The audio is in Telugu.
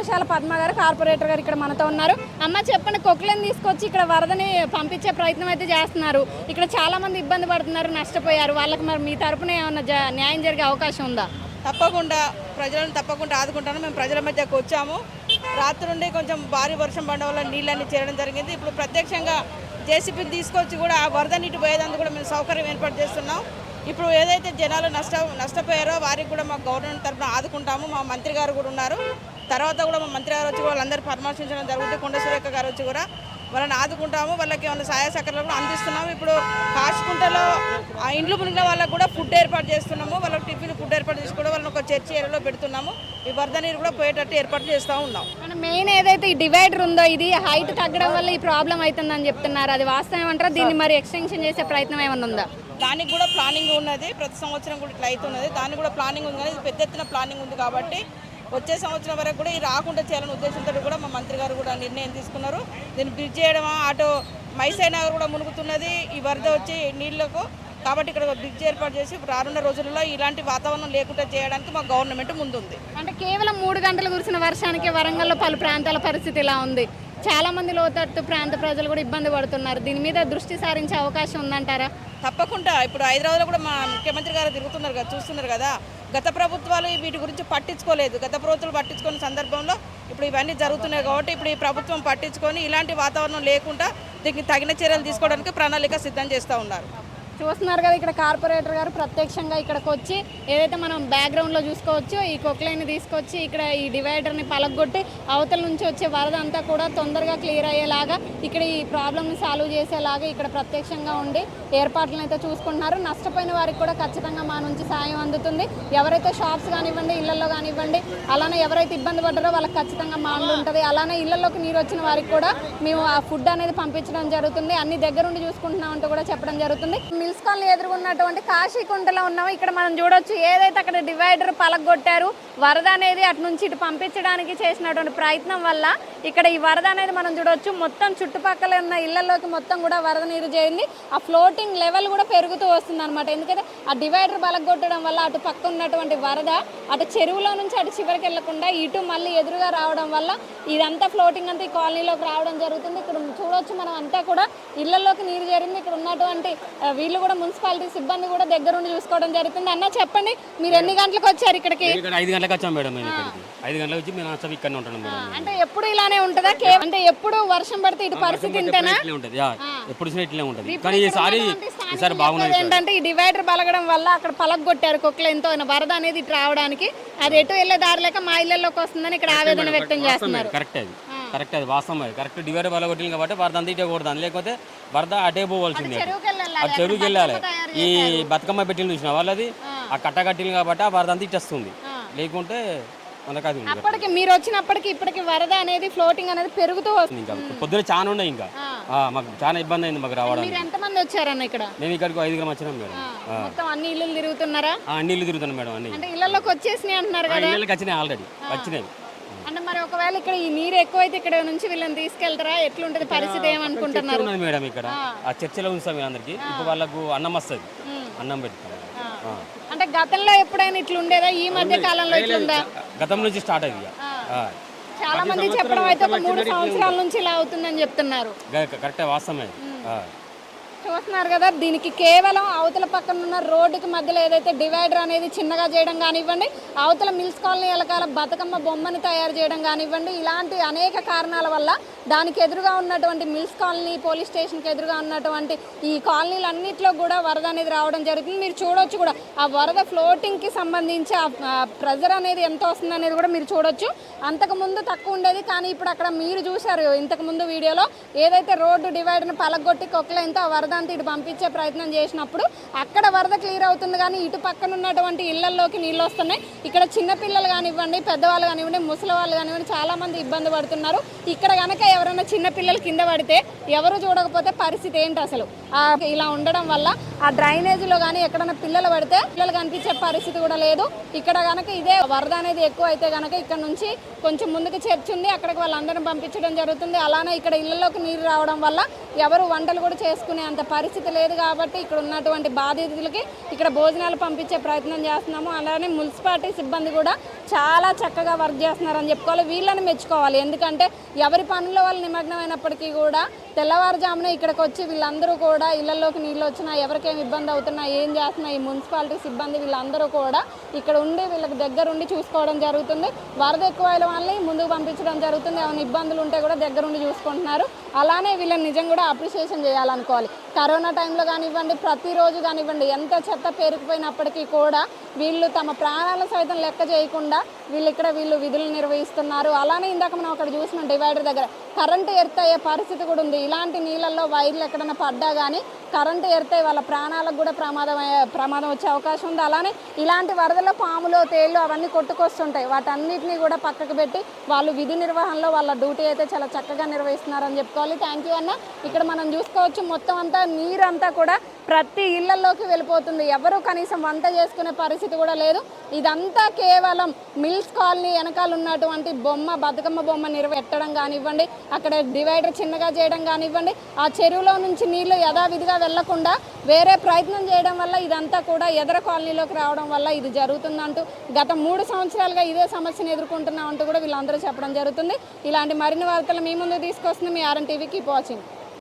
గోశాల పద్మ గారు కార్పొరేటర్ గారు ఇక్కడ మనతో ఉన్నారు. అమ్మ చెప్పండి, కొక్లైన్ తీసుకొచ్చి ఇక్కడ వరదని పంపించే ప్రయత్నం అయితే చేస్తున్నారు. ఇక్కడ చాలా మంది ఇబ్బంది పడుతున్నారు, నష్టపోయారు. వాళ్ళకి మరి మీ తరపున ఏమన్నా న్యాయం జరిగే అవకాశం ఉందా? తప్పకుండా ప్రజలను తప్పకుండా ఆదుకుంటాను. మేము ప్రజల మధ్యకు వచ్చాము. రాత్రి నుండి కొంచెం భారీ వర్షం పడడం వల్ల నీళ్ళన్నీ చేరడం జరిగింది. ఇప్పుడు ప్రత్యక్షంగా జేసీబీని తీసుకొచ్చి కూడా ఆ వరద నీటి పోయేదానికి కూడా మేము సౌకర్యం ఏర్పాటు చేస్తున్నాం. ఇప్పుడు ఏదైతే జనాలు నష్టపోయారో వారికి కూడా మా గవర్నమెంట్ తరఫున ఆదుకుంటాము. మా మంత్రి గారు కూడా ఉన్నారు. తర్వాత కూడా మా మంత్రి గారు వచ్చి వాళ్ళందరూ పరామర్శించడం జరుగుతుంది. కొండ సురేఖ గారు వచ్చి కూడా వాళ్ళని ఆదుకుంటాము. వాళ్ళకి ఏమైనా సహాయ సహకారాలు కూడా అందిస్తున్నాము. ఇప్పుడు కాశకుంటలో ఆ ఇండ్లు మునిగిన వాళ్ళకు కూడా ఫుడ్ ఏర్పాటు చేస్తున్నాము. వాళ్ళకి టిఫిన్ ఫుడ్ ఏర్పాటు చేసి కూడా వాళ్ళని ఒక చర్చి ఏరియాలో పెడుతున్నాము. ఈ వరద నీరు కూడా పోయేటట్టు ఏర్పాటు చేస్తూ ఉన్నాం. మెయిన్ ఏదైతే ఈ డివైడర్ ఉందో ఇది హైట్ తగ్గడం వల్ల ఈ ప్రాబ్లం అవుతుందని చెప్తున్నారు. అది వాస్తవం ఏమంటారా? దీన్ని మరి ఎక్స్టెన్షన్ చేసే ప్రయత్నం ఏమైనా ఉందా? దానికి కూడా ప్లానింగ్ ఉన్నది. ప్రతి సంవత్సరం కూడా ఇట్లా అవుతున్నది. దానికి కూడా ప్లానింగ్ ఉంది. కానీ ఇది పెద్ద ఎత్తున ప్లానింగ్ ఉంది కాబట్టి వచ్చే సంవత్సరం వరకు కూడా ఇది రాకుండా చేయాలనే ఉద్దేశంతో కూడా మా మంత్రి గారు కూడా నిర్ణయం తీసుకున్నారు. దీన్ని బ్రిడ్జ్ చేయడమా, అటు మైసై నగర్ కూడా మునుగుతున్నది ఈ వరద వచ్చి నీళ్లకు. కాబట్టి ఇక్కడ బ్రిడ్జ్ ఏర్పాటు చేసి రానున్న రోజుల్లో ఇలాంటి వాతావరణం లేకుండా చేయడానికి మా గవర్నమెంట్ ముందుంది. అంటే కేవలం 3 గంటలు కురిసిన వర్షానికి వరంగల్లో పలు ప్రాంతాల పరిస్థితి ఇలా ఉంది. చాలా మంది లోతట్టు ప్రాంత ప్రజలు కూడా ఇబ్బంది పడుతున్నారు. దీని మీద దృష్టి సారించే అవకాశం ఉందంటారా? తప్పకుండా. ఇప్పుడు హైదరాబాద్లో కూడా మా ముఖ్యమంత్రి గారు తిరుగుతున్నారు కదా, చూస్తున్నారు కదా. గత ప్రభుత్వాలు వీటి గురించి పట్టించుకోలేదు. గత ప్రభుత్వాలు పట్టించుకున్న సందర్భంలో ఇప్పుడు ఇవన్నీ జరుగుతున్నాయి కాబట్టి ఇప్పుడు ఈ ప్రభుత్వం పట్టించుకొని ఇలాంటి వాతావరణం లేకుండా దీనికి తగిన చర్యలు తీసుకోవడానికి ప్రణాళిక సిద్ధం చేస్తూ ఉన్నారు. చూస్తున్నారు కదా, ఇక్కడ కార్పొరేటర్ గారు ప్రత్యక్షంగా ఇక్కడికి వచ్చి ఏదైతే మనం బ్యాక్గ్రౌండ్లో చూసుకోవచ్చు ఈ కొక్లైన్ని తీసుకొచ్చి ఇక్కడ ఈ డివైడర్ని పలగొట్టి అవతల నుంచి వచ్చే వరద అంతా కూడా తొందరగా క్లియర్ అయ్యేలాగా ఇక్కడ ఈ ప్రాబ్లమ్ని సాల్వ్ చేసేలాగా ఇక్కడ ప్రత్యక్షంగా ఉండి ఏర్పాట్లను అయితే చూసుకుంటున్నారు. నష్టపోయిన వారికి కూడా ఖచ్చితంగా మా నుంచి సాయం అందుతుంది. ఎవరైతే షాప్స్ కానివ్వండి, ఇళ్లలో కానివ్వండి, అలానే ఎవరైతే ఇబ్బంది పడ్డారో వాళ్ళకి ఖచ్చితంగా మా అండు ఉంటుంది. అలానే ఇళ్లలోకి నీరు వచ్చిన వారికి కూడా మేము ఆ ఫుడ్ అనేది పంపించడం జరుగుతుంది. అన్ని దగ్గరుండి చూసుకుంటున్నామంటూ కూడా చెప్పడం జరుగుతుంది. మిల్స్ కాలనీ ఎదుర్కొన్నటువంటి కాశీకుంటలో ఉన్నాము. ఇక్కడ మనం చూడొచ్చు ఏదైతే అక్కడ డివైడర్ పలగొట్టారు, వరద అనేది అటు నుంచి ఇటు పంపించడానికి చేసినటువంటి ప్రయత్నం వల్ల ఇక్కడ ఈ వరద అనేది మనం చూడొచ్చు మొత్తం చుట్టుపక్కల ఉన్న ఇళ్లలోకి మొత్తం కూడా వరద నీరు చేరింది. ఆ ఫ్లోటింగ్ లెవెల్ కూడా పెరుగుతూ వస్తుంది అనమాట. ఎందుకంటే ఆ డివైడర్ పలగొట్టడం వల్ల అటు పక్క ఉన్నటువంటి వరద అటు చెరువులో నుంచి అటు చివరికి వెళ్లకుండా ఇటు మళ్ళీ ఎదురుగా రావడం వల్ల ఇదంతా ఫ్లోటింగ్ అంతా ఈ కాలనీలోకి రావడం జరుగుతుంది. ఇక్కడ చూడొచ్చు మనం అంతా కూడా ఇళ్లలోకి నీరు చేరింది. ఇక్కడ ఉన్నటువంటి వీళ్ళు కూడా మున్సిపాలిటీ సిబ్బంది కూడా దగ్గరుండి చూసుకోవడం జరుగుతుంది. అన్న చెప్పండి, మీరు ఎన్ని గంటలకు వచ్చారు ఇక్కడికి? 5 గంటలకు వచ్చాం మేడం. 5 గంటలకు వచ్చి మేము ఇక్కడనే ఉంటాం మేడం. అంటే ఎప్పుడు ఇలానే ఉంటుందా? అంటే ఎప్పుడు వర్షం పడితే ఇటు పరిస్థితి ఇంతేనా? ఉంటుంది, ఎప్పుడు ఇట్లే ఉంటుంది. కానీ ఈసారి బాగున్నది ఏంటంటే ఈ డివైడర్ పలగడం వల్ల అక్కడ పలగొట్టారు కొక్లైన్తో వరద అనేది ఇటు రావడానికి. అది ఎటు వెళ్ళే దారి లేక మా ఇళ్లలోకి వస్తుందని ఇక్కడ ఆవేదన వ్యక్తం చేస్తున్నారు. కరెక్ట్ అది వాస్తవం. అది కరెక్ట్. డివైడర్ పలగొట్టింది కాబట్టి వరద అంతా ఇటే కొడతాను, లేకపోతే వరద అటే పోవాల్సిందే. అది చెరువుకి వెళ్ళాలి. ఈ బతుకమ్మ పెట్టిన చూసిన వాళ్ళది ఆ కట్ట కట్టింది కాబట్టి ఆ వరద అంతా ఇచ్చేస్తుంది. లేకుంటే అప్పటికి మీరు వచ్చినప్పటికి ఇప్పటికి వరద అనేది ఫ్లోటింగ్ అనేది పెరుగుతూ వస్తుంది. ఇంకా పొద్దున చాలా ఉన్నాయి. ఇంకా మాకు చాలా ఇబ్బంది అయింది మాకు రావడానికి. ఎంతమంది వచ్చారన్న ఇక్కడ? మేము ఇక్కడికి 5 వచ్చినాం మేడం. మొత్తం అన్ని ఇల్లు తిరుగుతున్నారా? అన్ని ఇల్లు తిరుగుతున్నాం మేడం. అన్ని అంటే ఇళ్లలోకి వచ్చేసినాయి అంటున్నారు కదా? ఇళ్ళకి వచ్చినాయి, ఆల్రెడీ వచ్చినాయి. అంటే మరి ఒకవేళ ఇక్కడ ఈ నీరు ఎక్కువైతే ఇక్కడ నుంచి వీళ్ళని తీసుకెళ్తారా? ఎట్లుంటది పరిస్థితి ఏమనుకుంటున్నారు మేడం? ఇక్కడ ఆ చర్చలో ఉంచాం అందరికి. ఇప్పుడు వాళ్ళకు అన్నం వస్తుంది, అన్నం పెట్టుకుంటాం. అంటే గతంలో ఎప్పుడైనా ఇట్లా ఉండేదా? ఈ మధ్య కాలంలో ఇట్లుందా? గతం నుంచి స్టార్ట్ అయ్యి చాలా మంది చెప్పడం అయితే ఒక 3 సంవత్సరాల నుంచి ఇలా అవుతుందని చెప్తున్నారు. కరెక్ట్, వాస్తవమే. చూస్తున్నారు కదా, దీనికి కేవలం అవతల పక్కన ఉన్న రోడ్డుకి మధ్యలో ఏదైతే డివైడర్ అనేది చిన్నగా చేయడం కానివ్వండి, అవతల మిల్స్ కాలనీ ఎలకాల బతుకమ్మ బొమ్మని తయారు చేయడం కానివ్వండి, ఇలాంటి అనేక కారణాల వల్ల దానికి ఎదురుగా ఉన్నటువంటి మిల్స్ కాలనీ, పోలీస్ స్టేషన్కి ఎదురుగా ఉన్నటువంటి ఈ కాలనీలన్నింటిలో కూడా వరద అనేది రావడం జరుగుతుంది. మీరు చూడొచ్చు కూడా ఆ వరద ఫ్లోటింగ్కి సంబంధించి ఆ ప్రెజర్ అనేది ఎంత వస్తుంది అనేది కూడా మీరు చూడొచ్చు. అంతకుముందు తక్కువ ఉండేది, కానీ ఇప్పుడు అక్కడ మీరు చూశారు ఇంతకుముందు వీడియోలో ఏదైతే రోడ్డు డివైడర్ని పలగొట్టి కొక్లైన్తో ఆ వరద అంతా ఇటు పంపించే ప్రయత్నం చేసినప్పుడు అక్కడ వరద క్లియర్ అవుతుంది. కానీ ఇటు పక్కన ఉన్నటువంటి ఇళ్లలోకి నీళ్ళు వస్తున్నాయి. ఇక్కడ చిన్నపిల్లలు కానివ్వండి, పెద్దవాళ్ళు కానివ్వండి, ముసలి వాళ్ళు కానివ్వండి, చాలామంది ఇబ్బంది పడుతున్నారు. ఇక్కడ కనుక ఎవరైనా చిన్నపిల్లలు కింద పడితే ఎవరు చూడకపోతే పరిస్థితి ఏంటి అసలు? ఇలా ఉండడం వల్ల ఆ డ్రైనేజీలో కానీ ఎక్కడైనా పిల్లలు పడితే పిల్లలు కనిపించే పరిస్థితి కూడా లేదు. ఇక్కడ కనుక ఇదే వరద అనేది ఎక్కువ అయితే కనుక ఇక్కడ నుంచి కొంచెం ముందుకు చర్చ్ ఉంది, అక్కడికి వాళ్ళందరిని పంపించడం జరుగుతుంది. అలానే ఇక్కడ ఇళ్లలోకి నీరు రావడం వల్ల ఎవరు వంటలు కూడా చేసుకునే అంత పరిస్థితి లేదు. కాబట్టి ఇక్కడ ఉన్నటువంటి బాధితులకి ఇక్కడ భోజనాలు పంపించే ప్రయత్నం చేస్తున్నాము. అలానే మున్సిపాలిటీ సిబ్బంది కూడా చాలా చక్కగా వర్క్ చేస్తున్నారని చెప్పుకోవాలి. వీళ్ళని మెచ్చుకోవాలి. ఎందుకంటే ఎవరి పనుల్లో వాళ్ళు నిమగ్నమైనప్పటికీ కూడా తెల్లవారుజామున ఇక్కడికి వచ్చి వీళ్ళందరూ కూడా ఇళ్లలోకి నీళ్ళు వచ్చినా ఎవరికేం ఇబ్బంది అవుతున్నా ఏం చేస్తున్నా ఈ మున్సిపాలిటీ సిబ్బంది వీళ్ళందరూ కూడా ఇక్కడ ఉండి వీళ్ళకి దగ్గరుండి చూసుకోవడం జరుగుతుంది. వరద ఎక్కువ అయిన వాళ్ళని ముందుకు పంపించడం జరుగుతుంది. ఏమైనా ఇబ్బందులు ఉంటే కూడా దగ్గరుండి చూసుకుంటున్నారు. అలానే వీళ్ళని నిజం కూడా అప్రిషియేషన్ చేయాలనుకోవాలి. కరోనా టైంలో కానివ్వండి, ప్రతిరోజు కానివ్వండి, ఎంత చెత్త పేరుకుపోయినప్పటికీ కూడా వీళ్ళు తమ ప్రాణాల సైతం లెక్క చేయకుండా వీళ్ళు విధులు నిర్వహిస్తున్నారు. అలానే ఇందాక మనం అక్కడ చూసిన డివైడర్ దగ్గర కరెంటు ఎర్త్ అయ్యే పరిస్థితి కూడా ఉంది. ఇలాంటి నీళ్ళల్లో వైర్లు ఎక్కడైనా పడ్డా కానీ కరెంటు ఎర్త్ వాళ్ళ ప్రాణాలకు కూడా ప్రమాదం వచ్చే అవకాశం ఉంది. అలానే ఇలాంటి వరదలో పాములు తేళ్ళు అవన్నీ కొట్టుకొస్తుంటాయి. వాటన్నిటిని కూడా పక్కకు పెట్టి వాళ్ళు విధి నిర్వహణలో వాళ్ళ డ్యూటీ అయితే చాలా చక్కగా నిర్వహిస్తున్నారని చెప్పుకోవాలి. థ్యాంక్ యూ అన్న. ఇక్కడ మనం చూసుకోవచ్చు మొత్తం అంతా నీరంతా కూడా ప్రతి ఇళ్లలోకి వెళ్ళిపోతుంది. ఎవరు కనీసం వంట చేసుకునే పరిస్థితి కూడా లేదు. ఇదంతా కేవలం మిల్స్ కాలనీ వెనకాల ఉన్నటువంటి బతుకమ్మ బొమ్మ ఎట్టడం కానివ్వండి, అక్కడ డివైడర్ చిన్నగా చేయడం కానివ్వండి, ఆ చెరువులో నుంచి నీళ్లు యథావిధిగా వెళ్లకుండా వేరే ప్రయత్నం చేయడం వల్ల ఇదంతా కూడా ఎదర కాలనీలోకి రావడం వల్ల ఇది జరుగుతుందంటూ గత 3 సంవత్సరాలుగా ఇదే సమస్యను ఎదుర్కొంటున్నామంటూ కూడా వీళ్ళందరూ చెప్పడం జరుగుతుంది. ఇలాంటి మరిన్ని వార్తలు మీ ముందు తీసుకొస్తుంది మీ ఆర్ఎన్ టీవీ. Keep watching.